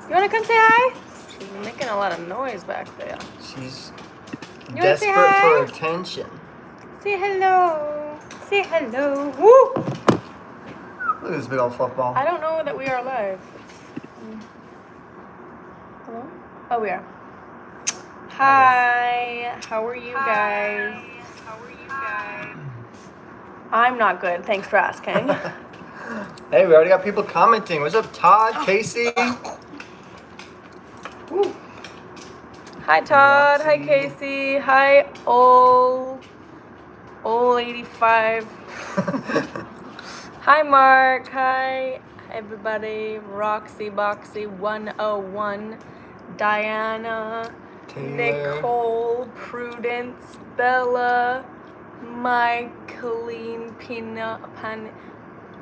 You want to come say hi? She's making a lot of noise back there. She's You wanna say desperate hi? for attention. Say hello. Say hello. Woo! Look at this big old fluff ball. I don't know that we are live. Hello? Oh, we are. Hi. How are you guys? I'm not good. Thanks for asking. Hey, we already got people commenting. What's up, Todd, Casey? Woo. Hi, Todd. Hi, Roxy. Casey. Hi, Ol 85. Hi, Mark. Hi, everybody. Roxy Boxy 101. Diana. Taylor. Nicole. Prudence. Bella. Michaeline. Peanut.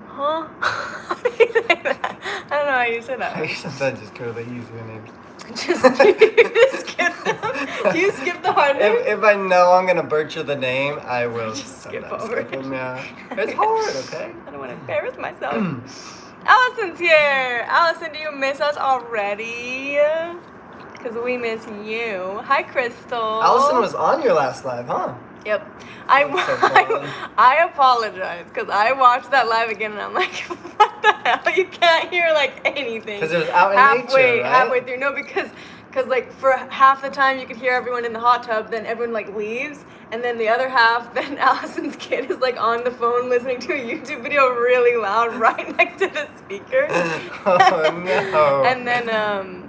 Huh? How do you say that? I don't know how you say that. I sometimes just go with the easier names. Just you skip them? Do you skip the hard names? If I know I'm gonna butcher the name, I will Just skip sometimes over skip them, yeah. It's hard, okay? I don't want to embarrass myself. Allison's here. Allison, do you miss us already? Because we miss you. Hi, Crystal. Allison was on your last live, huh? Yep. That's so fun. I apologize because I watched that live again and I'm like, what the hell? You can't hear like anything. Because it was out in nature, right? Halfway through. No, because like for half the time you could hear everyone in the hot tub, then everyone like leaves, and then the other half, then Allison's kid is like on the phone listening to a YouTube video really loud right next to the speaker. Oh no. And then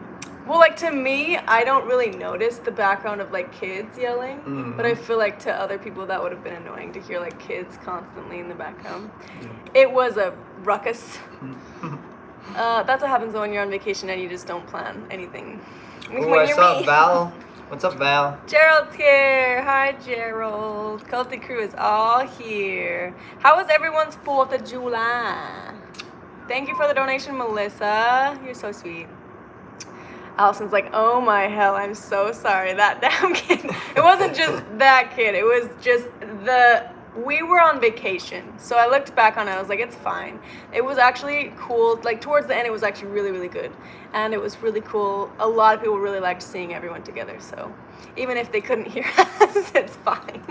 well, like to me, I don't really notice the background of like kids yelling, but I feel like to other people that would have been annoying to hear like kids constantly in the background. It was a ruckus. That's what happens when you're on vacation and you just don't plan anything. Ooh, I saw Val. What's up, Val? Gerald's here. Hi, Gerald. Culty crew is all here. How was everyone's 4th of July? Thank you for the donation, Melissa. You're so sweet. Allison's like, oh my hell, I'm so sorry. That damn kid. It wasn't just that kid. It was just we were on vacation. So I looked back on it. I was like, it's fine. It was actually cool. Like towards the end, it was actually really, really good. And it was really cool. A lot of people really liked seeing everyone together. So even if they couldn't hear us, it's fine.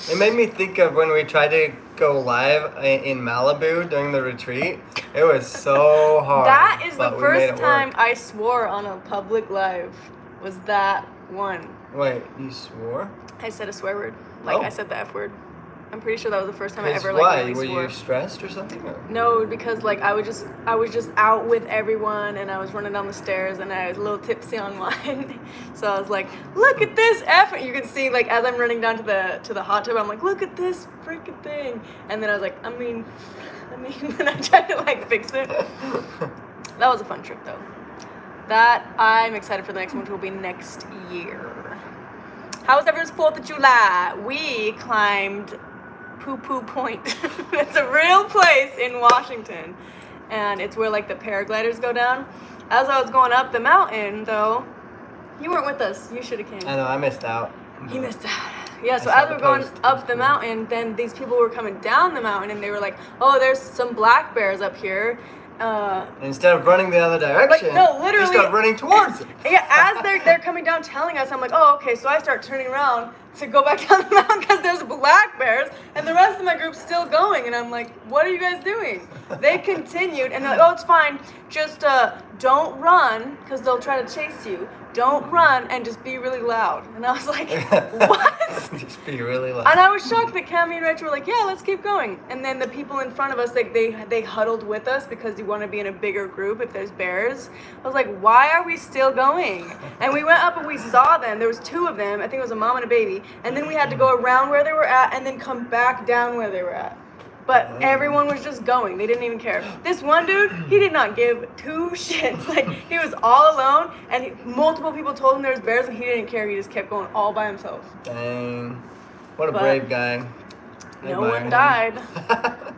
It made me think of when we tried to go live in Malibu during the retreat. It was so hard. That is the but we made first it time work. I swore on a public live. Was that one. Wait, you swore? I said a swear word. Like Oh. I said the F word. I'm pretty sure that was the first time I ever Why? really Were swore. you stressed or something? Or? No, because like I was just out with everyone and I was running down the stairs and I was a little tipsy on wine. So I was like, look at this F. You can see like as I'm running down to the hot tub, I'm like, look at this freaking thing. And then I was like, I mean, then I tried to like fix it. That was a fun trip though. That I'm excited for the next one, which will be next year. How was everyone's 4th of July? We climbed Poo Poo Point. It's a real place in Washington. And it's where like the paragliders go down. As I was going up the mountain though, you weren't with us. You should have came. I know, I missed out. He missed out. Yeah, so I saw as we the were going post. up the mountain, then these people were coming down the mountain and they were like, oh, there's some black bears up here. Instead of running the other direction, no, literally- you start running towards it. Yeah, as they're coming down telling us, I'm like, oh, okay. So I start turning around to go back down the mountain because there's black bears and the rest of my group's still going. And I'm like, what are you guys doing? They continued and they're like, oh, it's fine. Just don't run because they'll try to chase you. Don't run and just be really loud. And I was like, what? Just be really loud. And I was shocked that Cammy and Rachel were like, yeah, let's keep going. And then the people in front of us, like they huddled with us because you want to be in a bigger group if there's bears. I was like, why are we still going? And we went up and we saw them. There was 2 of them. I think it was a mom and a baby. And then we had to go around where they were at and then come back down where they were at. But everyone was just going. They didn't even care. This one dude, he did not give 2 shits. Like, he was all alone, and multiple people told him there was bears, and he didn't care. He just kept going all by himself. Dang. What a But brave guy. I No admire one him. died.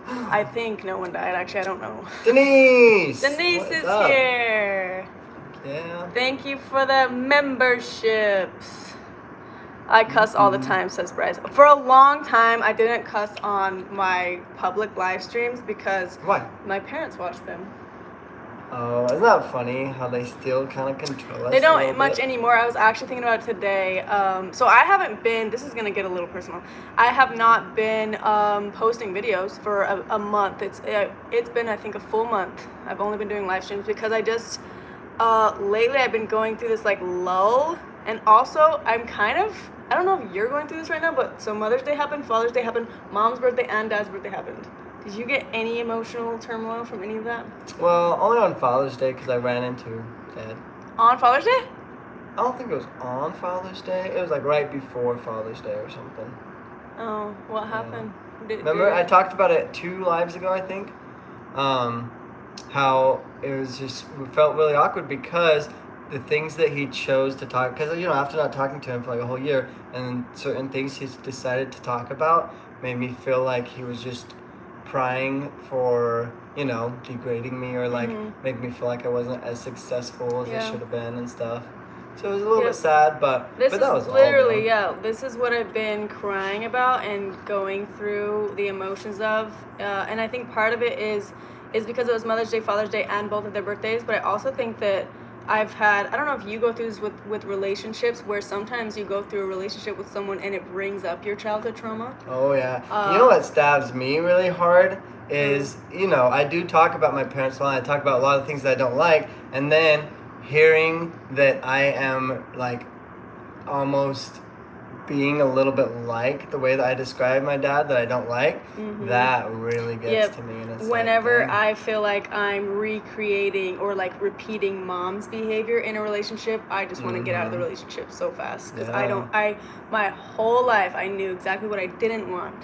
I think no one died. Actually, I don't know. Denise! Denise What's is up? here. Yeah. Thank you for the memberships. I cuss all the time, says Bryce. For a long time, I didn't cuss on my public live streams because Why? my parents watched them. Oh, isn't that funny how they still kind of control us? They a little don't much bit? anymore. I was actually thinking about it today. So I haven't been, this is going to get a little personal. I have not been posting videos for a month. It's been, I think, a full month. I've only been doing live streams because I just, lately I've been going through this like lull. And also I'm kind of, I don't know if you're going through this right now, but so Mother's Day happened, Father's Day happened, Mom's birthday and Dad's birthday happened. Did you get any emotional turmoil from any of that? Well, only on Father's Day because I ran into Dad. On Father's Day? I don't think it was on Father's Day. It was like right before Father's Day or something. Oh, what happened? Remember, I talked about it 2 lives ago, I think. How it was just, it felt really awkward because the things that he chose to talk, because after not talking to him for like a whole year, and certain things he's decided to talk about made me feel like he was just prying for degrading me or like make me feel like I wasn't as successful as I should have been and stuff. So it was a little bit sad, but this that was is literally all, this is what I've been crying about and going through the emotions of, and I think part of it is because it was Mother's Day, Father's Day, and both of their birthdays. But I also think that I've had, I don't know if you go through this with relationships, where sometimes you go through a relationship with someone and it brings up your childhood trauma. Oh yeah. You know what stabs me really hard is, I do talk about my parents a lot. I talk about a lot of things that I don't like, and then hearing that I am like almost being a little bit like the way that I describe my dad that I don't like, that really gets to me. And it's whenever I feel like I'm recreating or like repeating mom's behavior in a relationship, I just want to get out of the relationship so fast, because my whole life I knew exactly what I didn't want.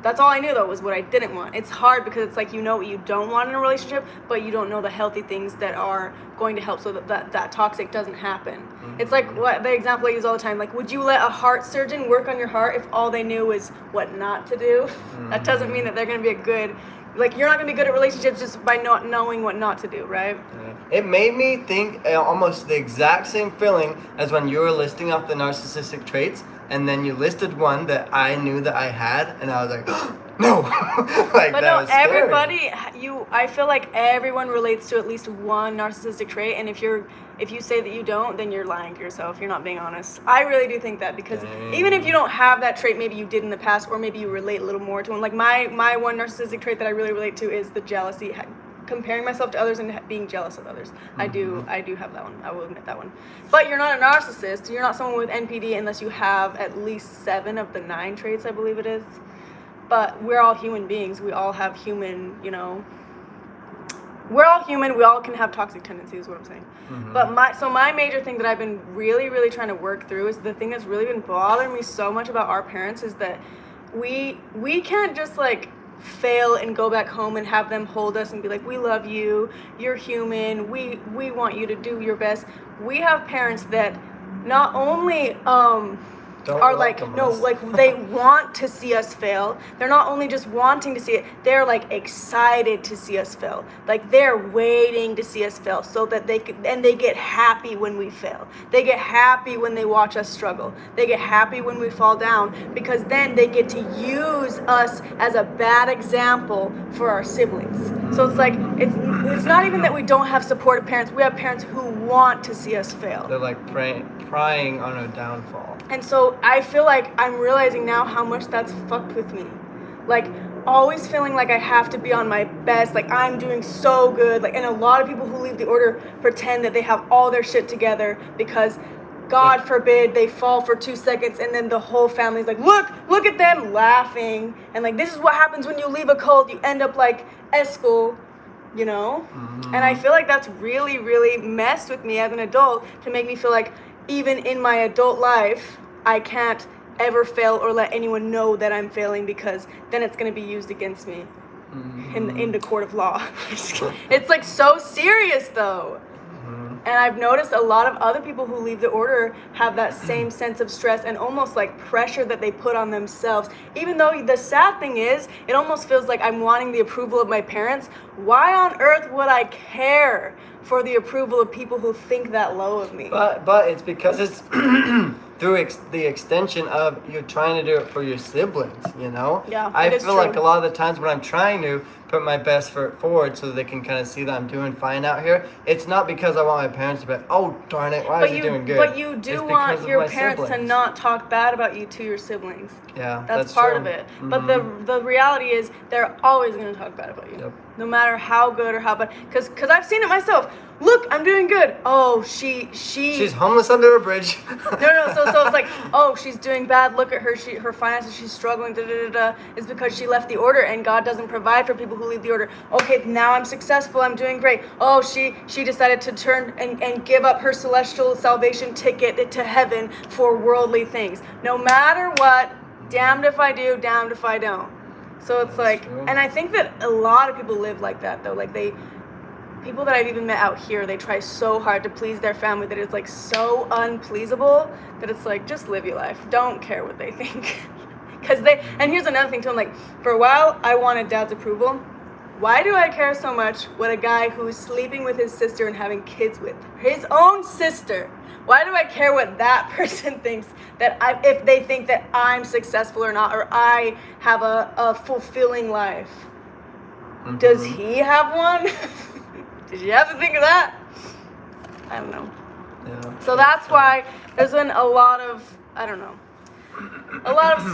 That's all I knew, though, was what I didn't want. It's hard because it's like you know what you don't want in a relationship, but you don't know the healthy things that are going to help so that toxic doesn't happen. It's like what the example I use all the time. Like, would you let a heart surgeon work on your heart if all they knew was what not to do? That doesn't mean that they're going to be a good... Like, you're not going to be good at relationships just by not knowing what not to do, right? Yeah. It made me think almost the exact same feeling as when you were listing off the narcissistic traits, and then you listed one that I knew that I had, and I was like, no. Like, but that no, was scary. everybody, I feel like everyone relates to at least one narcissistic trait, and if you say that you don't, then you're lying to yourself. You're not being honest. I really do think that, because even if you don't have that trait, maybe you did in the past, or maybe you relate a little more to one. Like my one narcissistic trait that I really relate to is the jealousy, comparing myself to others and being jealous of others. I do have that one. I will admit that one. But you're not a narcissist. You're not someone with NPD unless you have at least 7 of the 9 traits, I believe it is. But we're all human beings. We all have human, we're all human. We all can have toxic tendencies, is what I'm saying. But my major thing that I've been really, really trying to work through is the thing that's really been bothering me so much about our parents is that we can't just like fail and go back home and have them hold us and be like, we love you, you're human, we want you to do your best. We have parents that not only are like, no, like they want to see us fail. They're not only just wanting to see it, they're like excited to see us fail. Like they're waiting to see us fail so that they could, and they get happy when we fail. They get happy when they watch us struggle. They get happy when we fall down, because then they get to use us as a bad example for our siblings. So it's like, it's not even that we don't have supportive parents. We have parents who want to see us fail. They're like prying on our downfall. And so I feel like I'm realizing now how much that's fucked with me. Like, always feeling like I have to be on my best, like I'm doing so good. Like, and a lot of people who leave the order pretend that they have all their shit together because, God forbid, they fall for 2 seconds and then the whole family's like, look at them laughing. And like, this is what happens when you leave a cult. You end up like Eskels, And I feel like that's really, really messed with me as an adult, to make me feel like even in my adult life, I can't ever fail or let anyone know that I'm failing, because then it's going to be used against me in the court of law. It's like so serious though. And I've noticed a lot of other people who leave the order have that same sense of stress and almost like pressure that they put on themselves. Even though the sad thing is, it almost feels like I'm wanting the approval of my parents. Why on earth would I care for the approval of people who think that low of me? But it's because it's through the extension of you're trying to do it for your siblings, you know? Yeah, I it is feel true. like a lot of the times when I'm trying to put my best foot forward so they can kind of see that I'm doing fine out here, it's not because I want my parents to be like, oh, darn it, why is he doing good? But you It's do because want of your my parents to siblings. not talk bad about you to your siblings. Yeah, That's part true. of it. But the reality is they're always going to talk bad about you. Yep. No matter how good or how bad. Because I've seen it myself. Look, I'm doing good. Oh, She's homeless under a bridge. No. So it's like, oh, she's doing bad. Look at her. Her finances. She's struggling. It's because she left the order, and God doesn't provide for people who leave the order. Okay, now I'm successful. I'm doing great. Oh, she decided to turn and give up her celestial salvation ticket to heaven for worldly things. No matter what, damned if I do, damned if I don't. So it's like, and I think that a lot of people live like that though. Like people that I've even met out here, they try so hard to please their family that it's like so unpleasable that it's like, just live your life. Don't care what they think. And here's another thing too, I'm like, for a while, I wanted Dad's approval. Why do I care so much what a guy who's sleeping with his sister and having kids with his own sister? Why do I care what that person thinks if they think that I'm successful or not, or I have a fulfilling life? Mm-hmm. Does he have one? Did you have to think of that? I don't know. Yeah. So that's why there's been a lot of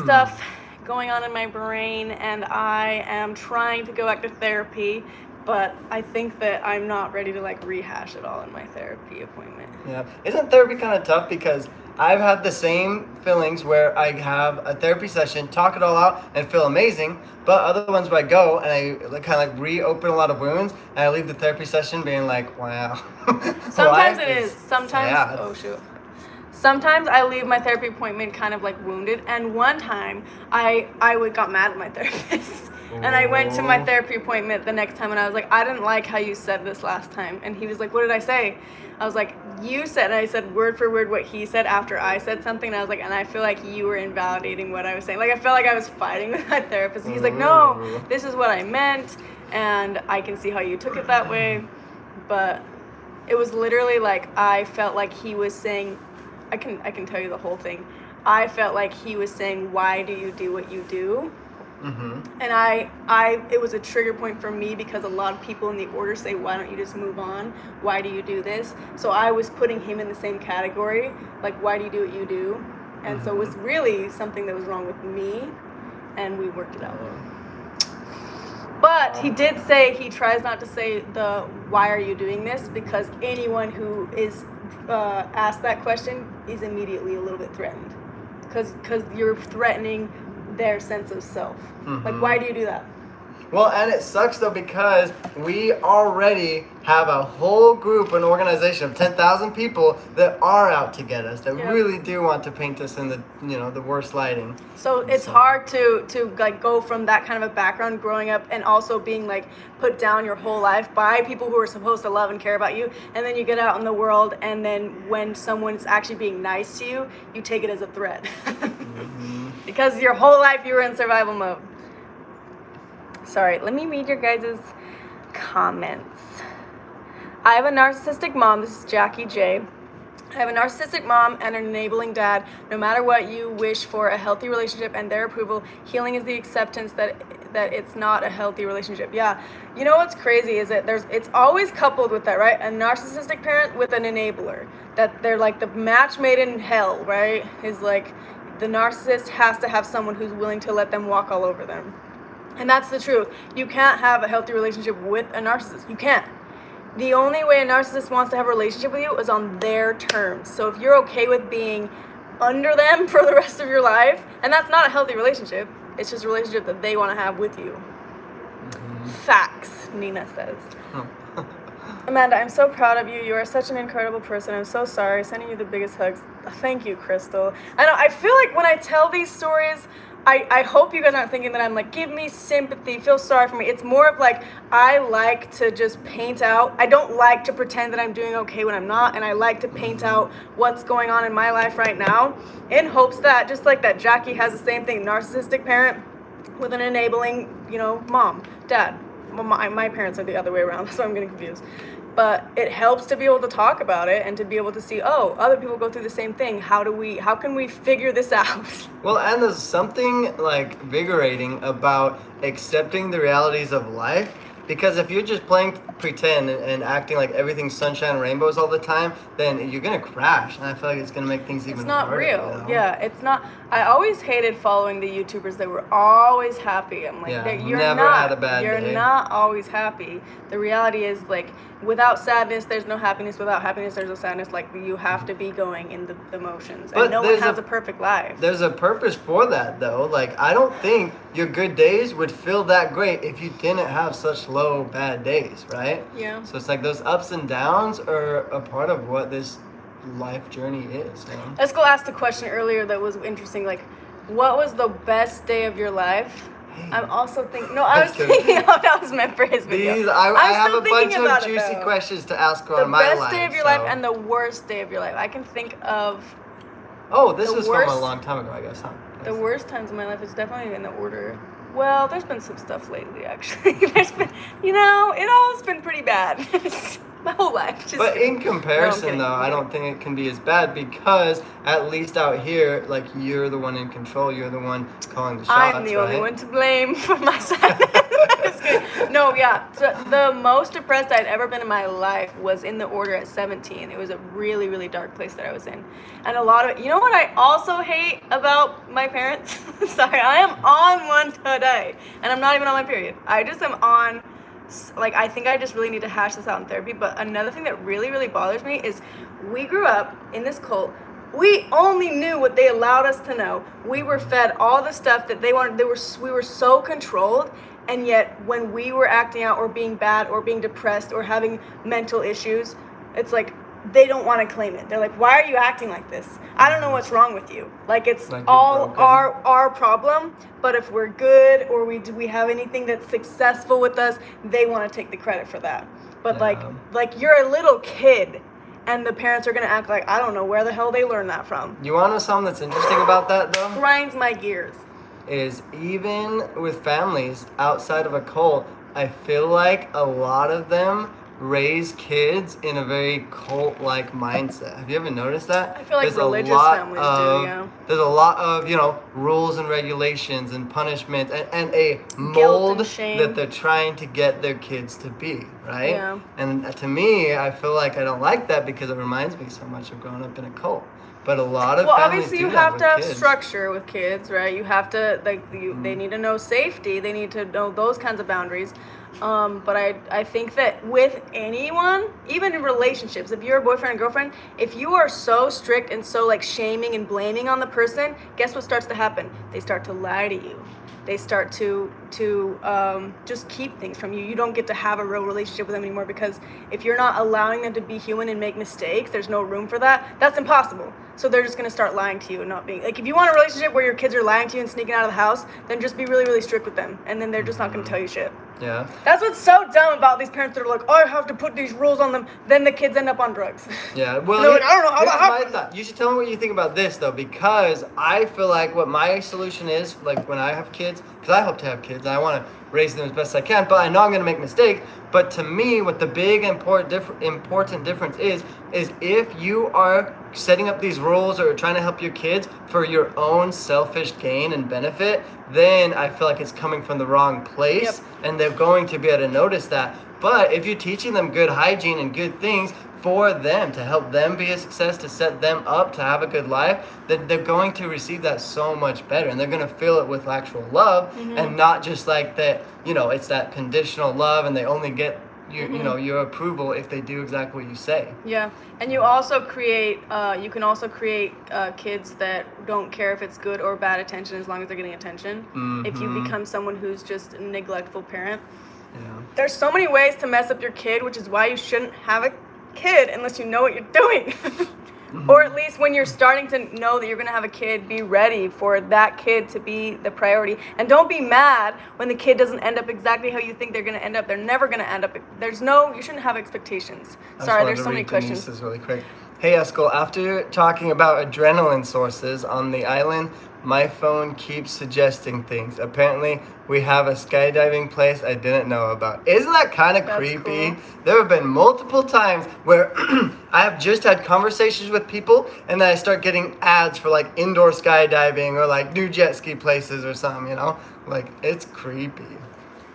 stuff going on in my brain, and I am trying to go back to therapy, but I think that I'm not ready to like rehash it all in my therapy appointment. Yeah. Isn't therapy kind of tough? Because I've had the same feelings where I have a therapy session, talk it all out, and feel amazing. But other ones where I go and I kind of like reopen a lot of wounds, and I leave the therapy session being like, wow. Sometimes it is. Sometimes, sad. Oh shoot. Sometimes I leave my therapy appointment kind of like wounded. And one time I got mad at my therapist. And I went to my therapy appointment the next time and I was like, I didn't like how you said this last time. And he was like, what did I say? I was like, you said, and I said word for word what he said after I said something. And I was like, and I feel like you were invalidating what I was saying. Like, I felt like I was fighting with my therapist. And he's like, no, this is what I meant. And I can see how you took it that way. But it was literally like, I felt like he was saying, I can tell you the whole thing. I felt like he was saying, why do you do what you do? Mm-hmm. And it was a trigger point for me because a lot of people in the order say, why don't you just move on? Why do you do this? So I was putting him in the same category, like, why do you do what you do? And so it was really something that was wrong with me, and we worked it out. But he did say he tries not to say the why are you doing this, because anyone who is asked that question is immediately a little bit threatened, because you're threatening their sense of self. Mm-hmm. Like, why do you do that? Well, and it sucks though, because we already have a whole group, an organization of 10,000 people that are out to get us, that really do want to paint us in the worst lighting. So it's hard to like go from that kind of a background growing up and also being like put down your whole life by people who are supposed to love and care about you, and then you get out in the world, and then when someone's actually being nice to you, you take it as a threat. Mm-hmm. Because your whole life you were in survival mode. Sorry, let me read your guys' comments. I have a narcissistic mom. This is Jackie J. I have a narcissistic mom and an enabling dad. No matter what, you wish for a healthy relationship and their approval. Healing is the acceptance that it's not a healthy relationship. Yeah. You know what's crazy is that it's always coupled with that, right? A narcissistic parent with an enabler. That they're like the match made in hell, right? Is like the narcissist has to have someone who's willing to let them walk all over them. And that's the truth. You can't have a healthy relationship with a narcissist. You can't. The only way a narcissist wants to have a relationship with you is on their terms. So if you're okay with being under them for the rest of your life, and that's not a healthy relationship, it's just a relationship that they want to have with you. Mm-hmm. Facts, Nina says. Amanda, I'm so proud of you. You are such an incredible person. I'm so sorry. Sending you the biggest hugs. Thank you, Crystal. I know, I feel like when I tell these stories, I hope you guys aren't thinking that I'm like, give me sympathy, feel sorry for me. It's more of like, I like to just paint out. I don't like to pretend that I'm doing okay when I'm not, and I like to paint out what's going on in my life right now in hopes that, just like that, Jackie has the same thing, narcissistic parent with an enabling, mom, dad. My parents are the other way around, so I'm getting confused. but it helps to be able to talk about it and to be able to see, oh, other people go through the same thing. How can we figure this out? Well, and there's something like invigorating about accepting the realities of life. Because if you're just playing pretend and acting like everything's sunshine and rainbows all the time, then you're gonna crash, and I feel like it's gonna make things even harder. It's not real. You know? Yeah, it's not. I always hated following the YouTubers that were always happy. I'm like, Yeah, you're never not. had a bad You're day. not always happy. The reality is, like, without sadness, there's no happiness. Without happiness, there's no sadness. Like, you have to be going in the motions. But and no one there's has a perfect life. There's a purpose for that, though. Like, I don't think your good days would feel that great if you didn't have such low bad days, right? Yeah. So it's like those ups and downs are a part of what this life journey is. You know? Eskel asked a question earlier that was interesting. Like, what was the best day of your life? Hey. I'm also thinking. No, I was That's good. thinking how that was meant for his video. I I'm have still a bunch thinking of about it, juicy though. questions to ask her The on my life. best day of your life and the worst day of your life. I can think of Oh, this the was worst- from a long time ago, I guess, huh? the worst times of my life. Is definitely in the order. Well, there's been some stuff lately, actually. There's been, it all has been pretty bad. My whole life. Just But kidding. in comparison, kidding. though, I don't think it can be as bad because at least out here, like, you're the one in control. You're the one calling the shots, I'm the right? only one to blame for my sadness. Just kidding. No, yeah. So the most depressed I'd ever been in my life was in the order at 17. It was a really, really dark place that I was in. And a lot of, you know what I also hate about my parents? Sorry, I am on one today. And I'm not even on my period. I just am on, like, I think I just really need to hash this out in therapy. But another thing that really, really bothers me is we grew up in this cult. We only knew what they allowed us to know. We were fed all the stuff that they wanted. We were so controlled. And yet when we were acting out or being bad or being depressed or having mental issues, it's like they don't want to claim it. They're like, why are you acting like this? I don't know what's wrong with you. Like, it's Like you're all broken. our problem. But if we're good or we have anything that's successful with us, they want to take the credit for that. But Yeah. like you're a little kid and the parents are going to act like, I don't know where the hell they learned that from. You want to know something that's interesting about that, though? Grinds my gears. Is even with families outside of a cult, I feel like a lot of them raise kids in a very cult-like mindset. Have you ever noticed that? I feel like There's religious a lot families of, do, yeah. There's a lot of, rules and regulations and punishments and a mold shame. that they're trying to get their kids to be, right? Yeah. And to me, I feel like I don't like that because it reminds me so much of growing up in a cult. But a lot of families obviously do you that have with to have kids. structure with kids, right? You have to they need to know safety. They need to know those kinds of boundaries. But I think that with anyone, even in relationships, if you're a boyfriend and girlfriend, if you are so strict and so like shaming and blaming on the person, guess what starts to happen? They start to lie to you. They start to just keep things from you. You don't get to have a real relationship with them anymore because if you're not allowing them to be human and make mistakes, there's no room for that. That's impossible. So they're just going to start lying to you and not being like, if you want a relationship where your kids are lying to you and sneaking out of the house, then just be really, really strict with them. And then they're just not going to tell you shit. Yeah. That's what's so dumb about these parents that are like, I have to put these rules on them. Then the kids end up on drugs. Yeah, well, They're like, I don't know how here's that my happened. thought. You should tell me what you think about this, though, because I feel like what my solution is, like when I have kids, because I hope to have kids, and I want to raise them as best I can, but I know I'm going to make mistakes. But to me, what the big important difference is if you are setting up these rules or trying to help your kids for your own selfish gain and benefit, then I feel like it's coming from the wrong place, Yep. and they're going to be able to notice that. But if you're teaching them good hygiene and good things for them, to help them be a success, to set them up to have a good life, then they're going to receive that so much better. And they're going to feel it with actual love and not just like that, it's that conditional love and they only get your approval if they do exactly what you say. Yeah, and you also create, you can also create kids that don't care if it's good or bad attention as long as they're getting attention. If you become someone who's just a neglectful parent. Yeah. There's so many ways to mess up your kid, which is why you shouldn't have a kid unless you know what you're doing. Or at least when you're starting to know that you're going to have a kid, be ready for that kid to be the priority. And don't be mad when the kid doesn't end up exactly how you think they're going to end up. They're never going to end up. You shouldn't have expectations. Sorry, there's so many questions. This is really quick. Hey, Eskel, after talking about adrenaline sources on the island, My phone keeps suggesting things. Apparently, we have a skydiving place I didn't know about. Isn't that kind of That's creepy? cool. There have been multiple times where I have just had conversations with people and then I start getting ads for like indoor skydiving or like new jet ski places or something, you know? Like, it's creepy.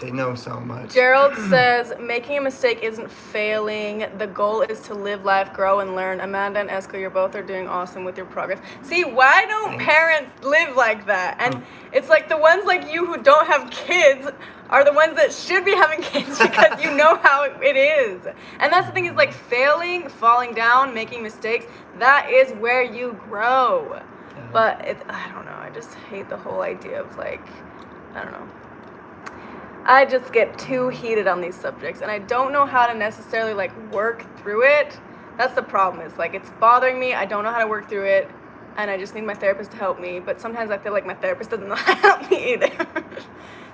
They know so much. Gerald says, making a mistake isn't failing. The goal is to live life, grow, and learn. Amanda and Eskels, you both are doing awesome with your progress. See, why don't Thanks. parents live like that? And it's like the ones like you who don't have kids are the ones that should be having kids because you know how it is. And that's the thing is like failing, falling down, making mistakes, that is where you grow. Yeah. But I don't know, I just hate the whole idea of like, I don't know. I just get too heated on these subjects and I don't know how to necessarily like work through it. That's the problem, is like it's bothering me. I don't know how to work through it and I just need my therapist to help me. But sometimes I feel like my therapist doesn't know how to help me either.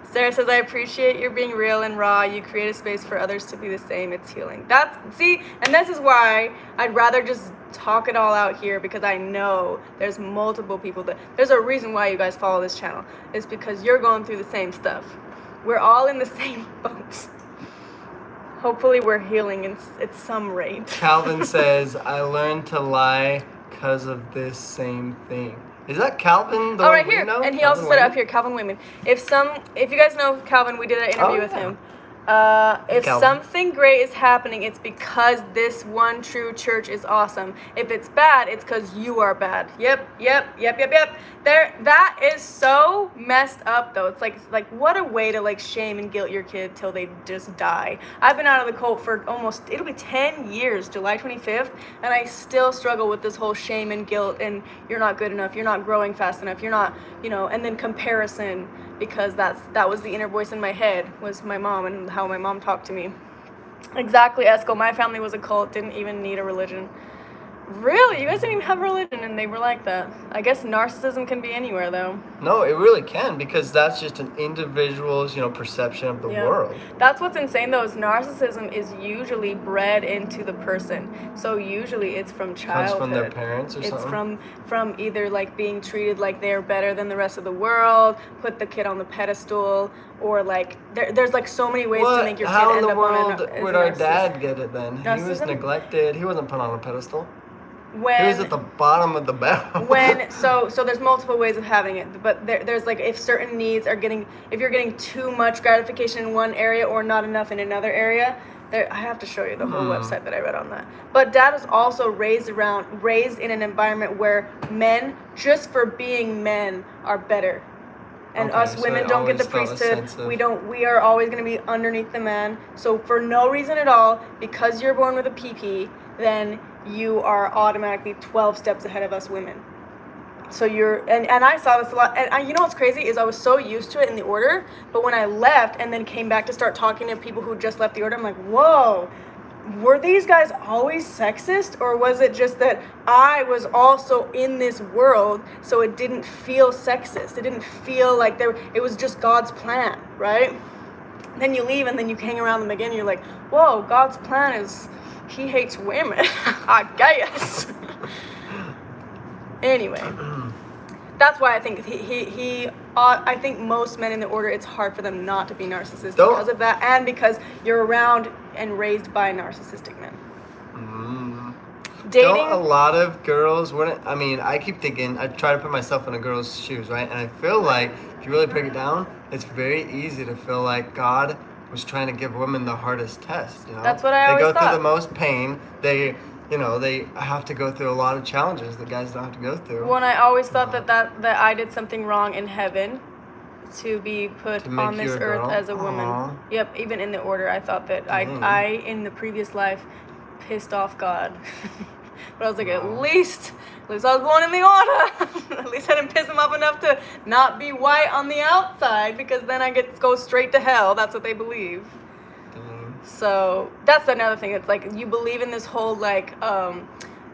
Sarah says, I appreciate your being real and raw. You create a space for others to be the same. It's healing. And this is why I'd rather just talk it all out here, because I know there's multiple people there's a reason why you guys follow this channel. It's because you're going through the same stuff. We're all in the same boat. Hopefully we're healing at some rate. Calvin says, I learned to lie because of this same thing. Is that Calvin? Oh, right here. And he Calvin also said it Wayman? up here, Calvin Wayman. If you guys know Calvin, we did an interview with him. If Calvin. something great is happening, it's because this one true church is awesome. If it's bad, it's because you are bad. Yep. That is so messed up, though. It's like what a way to like shame and guilt your kid till they just die. I've been out of the cult for it'll be 10 years, July 25th, and I still struggle with this whole shame and guilt and you're not good enough, you're not growing fast enough, you're not, and then comparison, because that was the inner voice in my head, was my mom and how my mom talked to me. Exactly, Eskels. My family was a cult, didn't even need a religion. Really? You guys didn't even have a religion and they were like that. I guess narcissism can be anywhere, though. No, it really can, because that's just an individual's, perception of the world. That's what's insane, though, is narcissism is usually bred into the person. So usually it's from childhood. Comes from their parents or something? It's from either like being treated like they're better than the rest of the world, put the kid on the pedestal, or like there's like so many ways to make your kid end up on a How would our dad get it then? Narcissism? He was neglected. He wasn't put on a pedestal. He was When at the bottom of the barrel. so there's multiple ways of having it, but there's like if certain needs are if you're getting too much gratification in one area or not enough in another area, I have to show you the whole website that I read on that. But dad was also raised in an environment where men, just for being men, are better. And Okay, us so women it don't get the always felt a priesthood. sense of- We are always going to be underneath the man. So for no reason at all, because you're born with a PP, then you are automatically 12 steps ahead of us women. So and I saw this a lot. And you know what's crazy is I was so used to it in the order, but when I left and then came back to start talking to people who just left the order, I'm like, whoa, were these guys always sexist? Or was it just that I was also in this world, so it didn't feel sexist? It didn't feel like it was just God's plan, right? Then you leave and then you hang around them again and you're like, whoa, God's plan is he hates women, I guess. Anyway, that's why I think I think most men in the order, it's hard for them not to be narcissists because of that, and because you're around and raised by narcissistic men. Dating. Don't a lot of girls I keep thinking, I try to put myself in a girl's shoes, right? And I feel like if you really break it down, it's very easy to feel like God was trying to give women the hardest test, That's what I always thought. They go through the most pain. They have to go through a lot of challenges that guys don't have to go through. When I always thought that I did something wrong in heaven to be put on this earth as a woman. Aww. Yep, even in the order, I thought that I in the previous life pissed off God. But I was like, at least I was born in the order. At least I didn't piss him off enough to not be white on the outside, because then I go straight to hell. That's what they believe. So that's another thing. It's like you believe in this whole like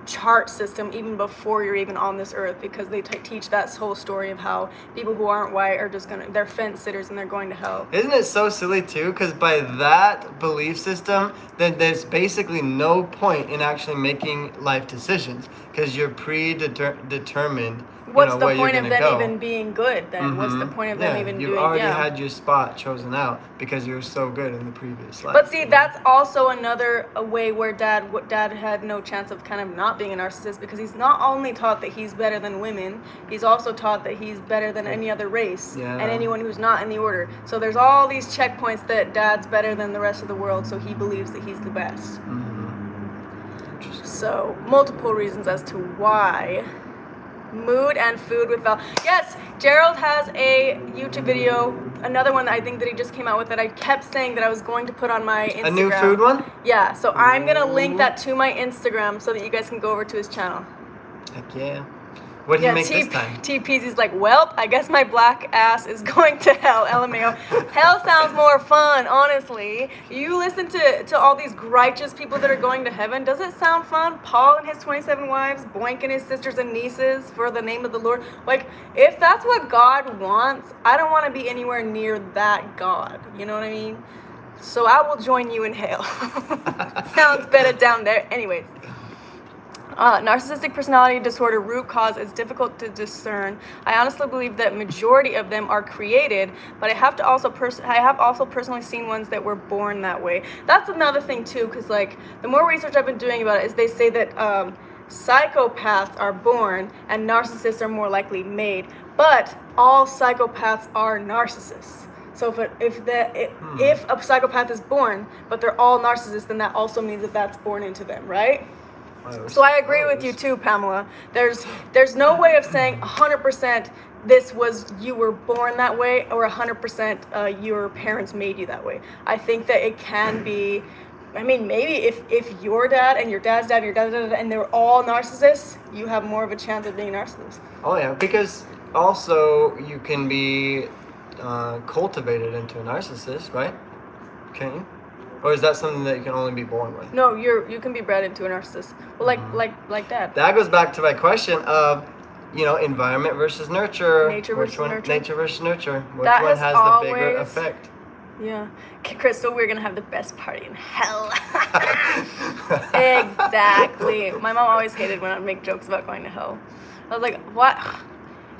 chart system even before you're even on this earth, because they teach that whole story of how people who aren't white are just they're fence sitters and they're going to hell. Isn't it so silly too? Because by that belief system, then there's basically no point in actually making life decisions, because you're predetermined what's the where you're point of gonna them go. even being good then? What's the point of them even you've doing? already had your spot chosen out because you were so good in the previous life. But see, that's also a way where dad had no chance of kind of not being a narcissist, because he's not only taught that he's better than women, he's also taught that he's better than any other race and anyone who's not in the order. So there's all these checkpoints that dad's better than the rest of the world, so he believes that he's the best. So multiple reasons as to why. Mood and food with Val. Yes, Gerald has a YouTube video, another one that I think that he just came out with that I kept saying that I was going to put on my Instagram. A new food one? Yeah, so I'm going to link that to my Instagram so that you guys can go over to his channel. Heck yeah. What did he make this time? T-Peasy's like, well, I guess my black ass is going to hell, LMAO. Hell sounds more fun, honestly. You listen to all these righteous people that are going to heaven. Does it sound fun? Paul and his 27 wives, boinking his sisters and nieces for the name of the Lord. Like, if that's what God wants, I don't want to be anywhere near that God. You know what I mean? So I will join you in hell. Sounds better down there. Anyways. Narcissistic personality disorder root cause is difficult to discern. I honestly believe that majority of them are created, but I have also personally seen ones that were born that way. That's another thing too, because like the more research I've been doing about it is they say that psychopaths are born and narcissists are more likely made, but all psychopaths are narcissists. So if a psychopath is born, but they're all narcissists, then that also means that that's born into them, right? So I agree with you too, Pamela. There's no way of saying 100% you were born that way, or 100% your parents made you that way. I think that it can be, I mean, maybe if your dad and your dad's dad and your dad's dad and they're all narcissists, you have more of a chance of being a narcissist. Oh yeah, because also you can be cultivated into a narcissist, right? Can't you? Or is that something that you can only be born with? No, you can be bred into a narcissist. Well, like dad. That goes back to my question of, environment versus nurture. Nature versus nurture. Nature versus nurture. Which that one has the bigger effect? Yeah. Okay, Crystal, we're gonna have the best party in hell. Exactly. My mom always hated when I'd make jokes about going to hell. I was like, what?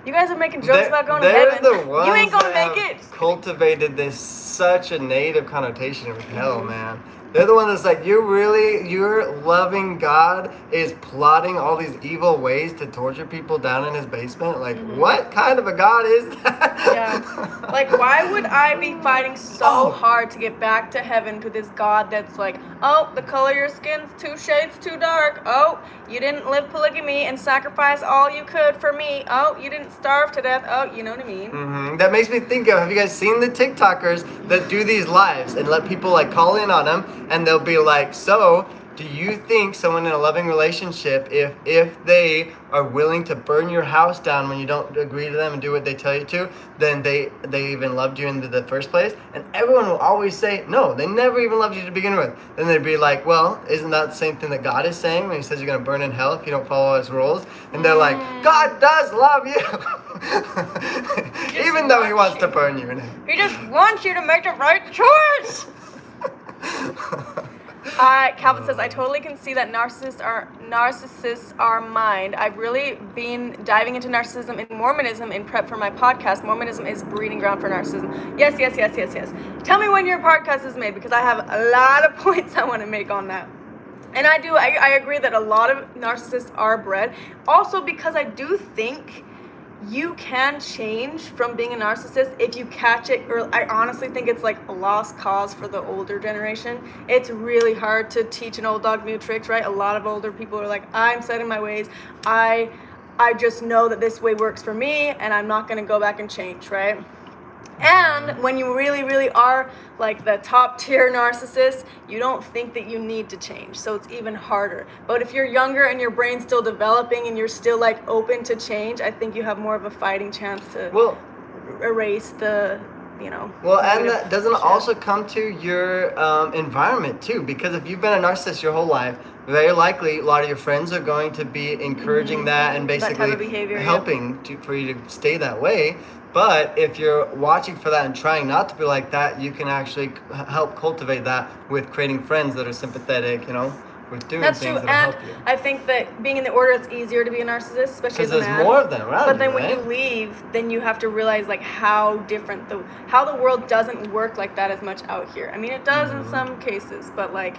You guys are making jokes about going to heaven. They're the ones you ain't gonna that make have it. Cultivated this such a negative connotation of hell, man. They're the one that's like, your loving God is plotting all these evil ways to torture people down in his basement. Like, what kind of a God is that? Yeah. Like, why would I be fighting so hard to get back to heaven to this God that's like, oh, the color of your skin's 2 shades too dark. Oh, you didn't live polygamy and sacrifice all you could for me. Oh, you didn't starve to death. Oh, you know what I mean? That makes me think of, have you guys seen the TikTokers that do these lives and let people like call in on them? And they'll be like, so do you think someone in a loving relationship, if they are willing to burn your house down when you don't agree to them and do what they tell you to, then they even loved you in the first place? And everyone will always say, no, they never even loved you to begin with. Then they'd be like, well, isn't that the same thing that God is saying when he says you're going to burn in hell if you don't follow his rules? And they're like, God does love you. Even though he wants to burn you in hell. He just wants you to make the right choice. Calvin says, I totally can see that narcissists are mind. I've really been diving into narcissism in Mormonism in prep for my podcast. Mormonism is breeding ground for narcissism. Yes. Tell me when your podcast is made, because I have a lot of points I want to make on that. And I agree that a lot of narcissists are bred. Also because I do think you can change from being a narcissist if you catch it early. I honestly think it's like a lost cause for the older generation. It's really hard to teach an old dog new tricks, right? A lot of older people are like, I'm set in my ways. I just know that this way works for me and I'm not going to go back and change, right? And when you really, really are like the top tier narcissist, you don't think that you need to change. So it's even harder. But if you're younger and your brain's still developing and you're still like open to change, I think you have more of a fighting chance to erase the, Well, and that doesn't also come to your environment too, because if you've been a narcissist your whole life, very likely a lot of your friends are going to be encouraging that and basically that type of behavior, helping for you to stay that way. But if you're watching for that and trying not to be like that, you can actually help cultivate that with creating friends that are sympathetic, with doing That's things true, that'll and help you. I think that being in the order, it's easier to be a narcissist, especially Because as a there's man. more of them around But then you, when right? you leave, then you have to realize like how different how the world doesn't work like that as much out here. I mean, it does in some cases, but like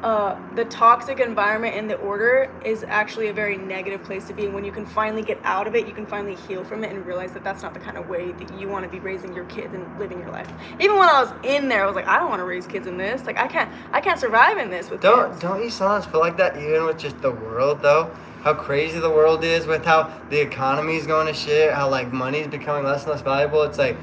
the toxic environment in the order is actually a very negative place to be. And when you can finally get out of it, you can finally heal from it and realize that that's not the kind of way that you want to be raising your kids and living your life. Even when I was in there, I was like, I don't want to raise kids in this. Like I can't survive in this with kids. Don't you sometimes feel like that even with just the world though? How crazy the world is with how the economy is going to shit, how like money's becoming less and less valuable. It's like,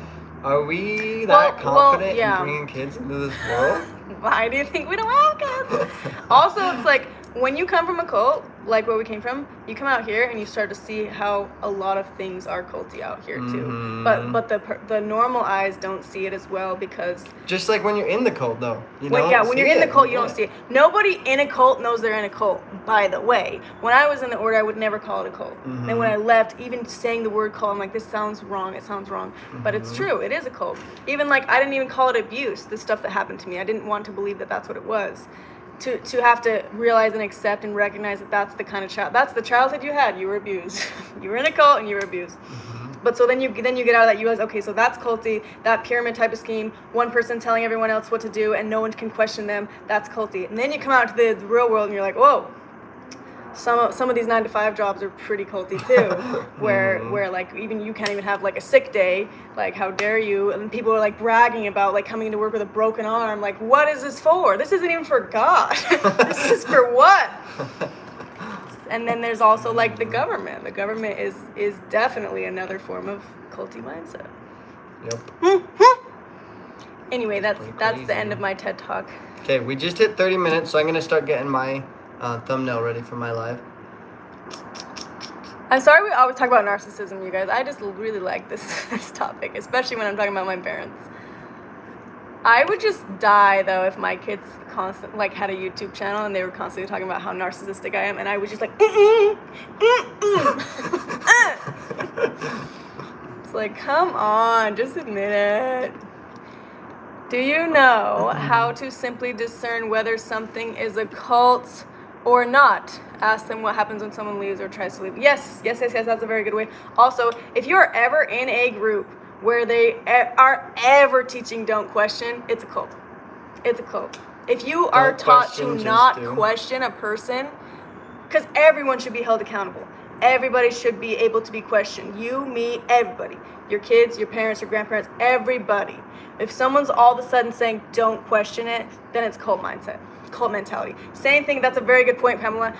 are we that confident in bringing kids into this world? Why do you think we don't have kids? Also, it's like when you come from a cult, like where we came from, you come out here and you start to see how a lot of things are culty out here too. But the normal eyes don't see it as well because just like when you're in the cult though, when you're in the cult, you don't see it. Nobody in a cult knows they're in a cult. By the way, when I was in the order, I would never call it a cult. And when I left, even saying the word cult, I'm like, this sounds wrong. It sounds wrong, but it's true. It is a cult. Even like I didn't even call it abuse. The stuff that happened to me, I didn't want to believe that that's what it was. To have to realize and accept and recognize that that's the kind of that's the childhood you had. You were abused. You were in a cult and you were abused. But so then you get out of that, you realize, okay, so that's culty, that pyramid type of scheme, one person telling everyone else what to do and no one can question them, that's culty. And then you come out to the real world and you're like, whoa, some of these 9-to-5 jobs are pretty culty too, where like even you can't even have like a sick day, like how dare you, and people are like bragging about like coming into work with a broken arm, like what is this for? This isn't even for God. This is for what? And then there's also like the government. The government is definitely another form of culty mindset. Yep. Anyway, that's the end of my TED Talk. Okay, we just hit 30 minutes, so I'm gonna start getting my thumbnail ready for my live. I'm sorry we always talk about narcissism, you guys. I just really like this topic, especially when I'm talking about my parents. I would just die though if my kids had a YouTube channel and they were constantly talking about how narcissistic I am, and I was just like, It's like, come on, just admit it. Do you know how to simply discern whether something is a cult or not? Ask them what happens when someone leaves or tries to leave. Yes, that's a very good way. Also, if you're ever in a group where they are ever teaching don't question, it's a cult. It's a cult. If you are taught to not question a person, because everyone should be held accountable. Everybody should be able to be questioned. You, me, everybody. Your kids, your parents, your grandparents, everybody. If someone's all of a sudden saying don't question it, then it's cult mindset, cult mentality. Same thing, that's a very good point, Pamela.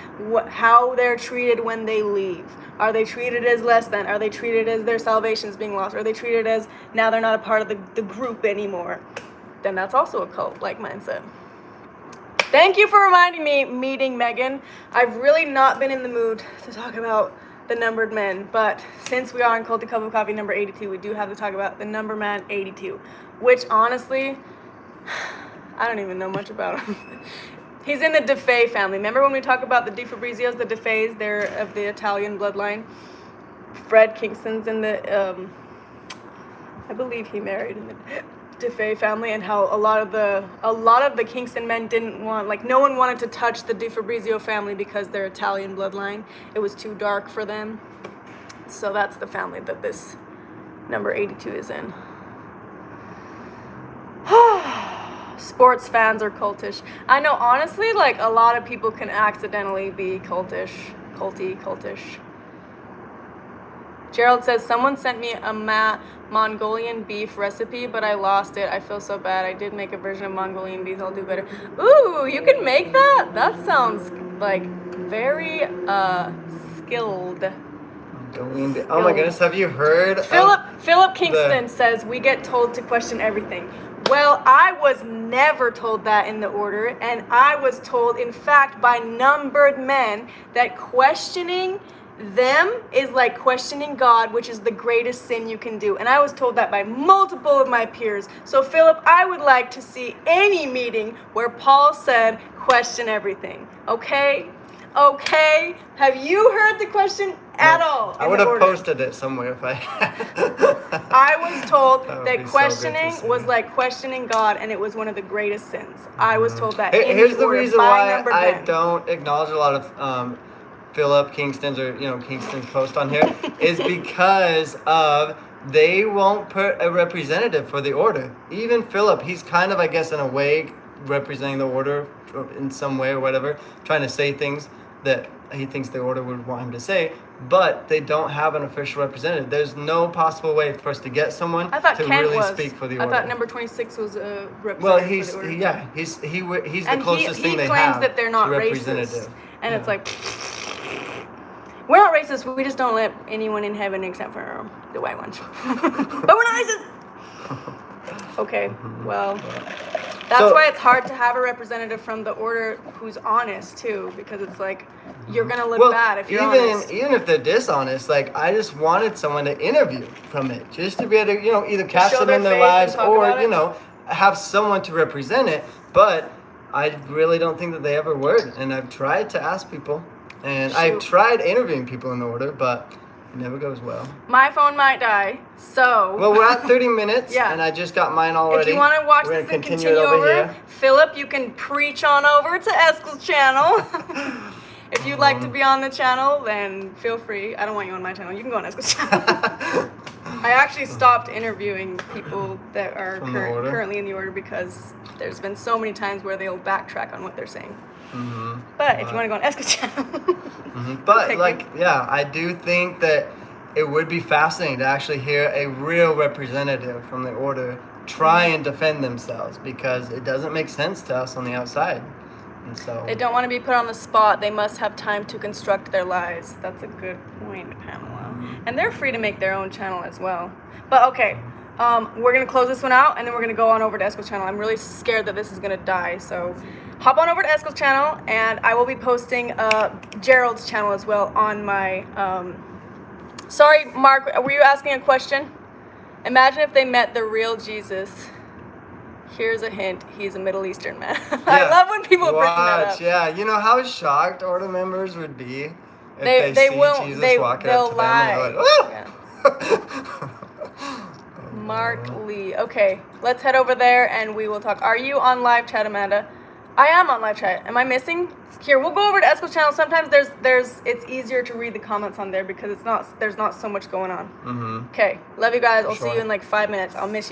How they're treated when they leave. Are they treated as less than? Are they treated as their salvation is being lost? Are they treated as now they're not a part of the group anymore? Then that's also a cult-like mindset. Thank you for reminding me, meeting Megan. I've really not been in the mood to talk about the numbered men, but since we are on Culty Cup of Coffee number 82, we do have to talk about the number man 82, which honestly, I don't even know much about him. He's in the DeFay family. Remember when we talk about the DeFabrizios, the DeFays, they're of the Italian bloodline. Fred Kingston's in the, I believe he married in the DeFay family, and how a lot of the Kingston men didn't want, like no one wanted to touch the DeFabrizio family because they're Italian bloodline. It was too dark for them. So that's the family that this number 82 is in. Sports fans are cultish. I know, honestly, like a lot of people can accidentally be cultish. Gerald says, someone sent me a Mongolian beef recipe, but I lost it. I feel so bad. I did make a version of Mongolian beef. I'll do better. Ooh, you can make that? That sounds like very skilled. Oh my goodness, have you heard? Philip Kingston says, we get told to question everything. Well, I was never told that in the order, and I was told, in fact, by numbered men, that questioning them is like questioning God, which is the greatest sin you can do. And I was told that by multiple of my peers. So, Philip, I would like to see any meeting where Paul said, question everything, okay? Okay, have you heard the question at all? I in would the have order? posted it somewhere if I I was told That would that be so good to questioning see. was like questioning God, and it was one of the greatest sins. I was told that. Here's in the order, reason by why numbered I men. don't acknowledge a lot of Philip Kingston's or Kingston's post on here is because of they won't put a representative for the order. Even Philip, he's kind of, I guess, in a way representing the order in some way or whatever, trying to say things that he thinks the order would want him to say, but they don't have an official representative. There's no possible way for us to get someone I thought to Kent really was. speak for the I order. thought number 26 was a representative Well, for the order. he's the And closest thing they he claims have that they're not to representative. racist. And it's Yeah. like, we're not racist. We just don't let anyone in heaven except for the white ones. But we're not racist. Okay, well, that's So- why it's hard to have a representative from the order who's honest too, because it's like you're gonna look bad if you're honest. Even if they're dishonest, like I just wanted someone to interview from it, just to be able to either catch show them their in their face and lives talk or about it? have someone to represent it. But I really don't think that they ever would, and I've tried to ask people, and I've Shoot. tried interviewing people in the order, but it never goes well. My phone might die, so Well, we're at 30 minutes, Yeah. and I just got mine already. if you want to watch We're this gonna and continue it over, here. Philip, you can preach on over to Eskels' channel. If you'd like to be on the channel, then feel free. I don't want you on my channel. You can go on Eskels' channel. I actually stopped interviewing people that are From the order? currently in the order because there's been so many times where they'll backtrack on what they're saying. Mm-hmm. But if you want to go on Eskels' channel, But take I do think that it would be fascinating to actually hear a real representative from the order try and defend themselves, because it doesn't make sense to us on the outside. And so they don't want to be put on the spot. They must have time to construct their lives. That's a good point, Pamela. And they're free to make their own channel as well. But okay, we're going to close this one out, and then we're going to go on over to Eskels' channel. I'm really scared that this is going to die, so hop on over to Eskels' channel, and I will be posting Gerald's channel as well on my... Sorry, Mark, were you asking a question? Imagine if they met the real Jesus. Here's a hint, he's a Middle Eastern man. I love when people bring that up. Yeah, you know how shocked order members would be if They see will- Jesus they- walking they'll up to them and they're like, "Oh!" Mark Lee. Okay, let's head over there and we will talk. Are you on live chat, Amanda? I am on live chat. Am I missing? Here, we'll go over to Eskels' channel. Sometimes it's easier to read the comments on there because there's not so much going on. Okay, love you guys. I'll see you in like 5 minutes. I'll miss you.